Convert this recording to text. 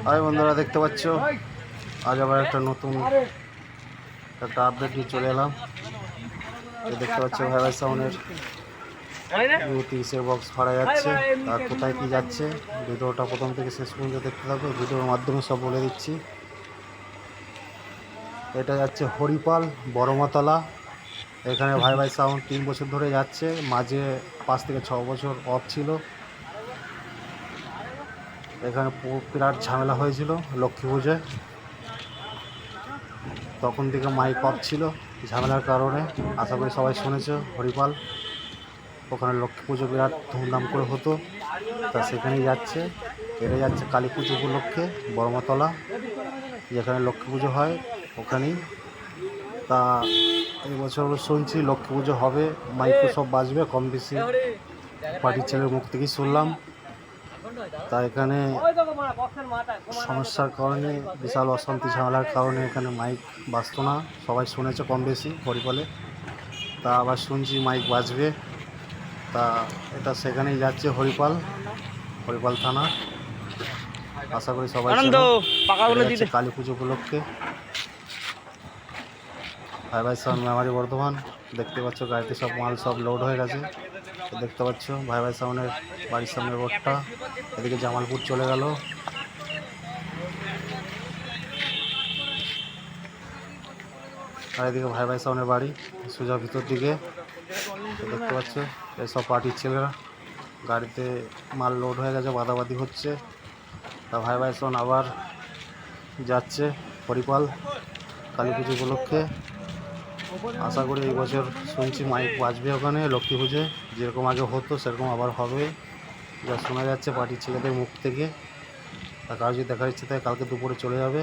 High বন্ধুরা, দেখতে পাচ্ছ আজ আবার একটা নতুন একটা আপডেট নিয়ে চলে এলাম। দেখতে পাচ্ছ ভাই ভাই সাউন্ডের 30-এর বক্স ভাড়া যাচ্ছে, আর কোথায় কি যাচ্ছে ভিডিওটা প্রথম থেকে শেষ পর্যন্ত দেখতে থাকো। ভিডিওর মাধ্যমে সব বলে দিচ্ছি। এটা যাচ্ছে হরিপাল বড়মাতলা। এখানে ভাই ভাই সাউন্ড 3 বছর ধরে যাচ্ছে, মাঝে 5 থেকে 6 বছর অফ ছিল। এখানে বিরাট ঝামেলা হয়েছিল লক্ষ্মী পুজোয়, তখন থেকে মাইক অফ ছিল ঝামেলার কারণে। আশা করি সবাই শুনেছো হরিপাল, ওখানে লক্ষ্মী পুজো বিরাট ধুমধাম করে হতো, তা সেখানেই যাচ্ছে। এটা যাচ্ছে কালী পুজো উপলক্ষে বড়মাতলা, যেখানে লক্ষ্মী পুজো হয় ওখানেই। তা এই বছর শুনছি লক্ষ্মী পুজো হবে, মাইকও সব বাজবে কম বেশি, পার্টির ছেলের মুখ থেকেই শুনলাম। তা এখানে সমস্যার কারণে, বিশাল অশান্তি ঝামেলার কারণে এখানে মাইক বাজতো না, সবাই শুনেছে কম বেশি হরিপালে। তা আবার শুনছি মাইক বাজবে, তা এটা সেখানেই যাচ্ছে হরিপাল থানা। আশা করি সবাই যাচ্ছে কালী পুজো উপলক্ষে। ভাই ভাই সাউন্ড মেমারি বর্ধমান। দেখতে পাচ্ছ গাড়িতে সব মাল সব লোড হয়ে গেছে। দেখতে পাচ্ছ ভাই ভাই সাউন্ডের বাড়ির সামনে রোডটা, এদিকে জামালপুর চলে গেল। আর এদিকে ভাই ভাই সাউন্ডের বাড়ি সোজা ভিতর দিকে। দেখতে পাচ্ছ এসব পার্টির ছেলেরা, গাড়িতে মাল লোড হয়ে গেছে, বাদাবাদি হচ্ছে। তা ভাই ভাই সাউন্ড আবার যাচ্ছে হরিপাল কালী পুজো উপলক্ষে। আশা করি এই বছর শুনছি মাইক বাজবে ওখানে লক্ষ্মী পুজোয়, যেরকম আগে হতো সেরকম আবার হবে, যা শোনা যাচ্ছে পার্টির ছেলেদের মুখ থেকে। তা কারো যদি দেখার ইচ্ছে থাকে কালকে দুপুরে চলে যাবে।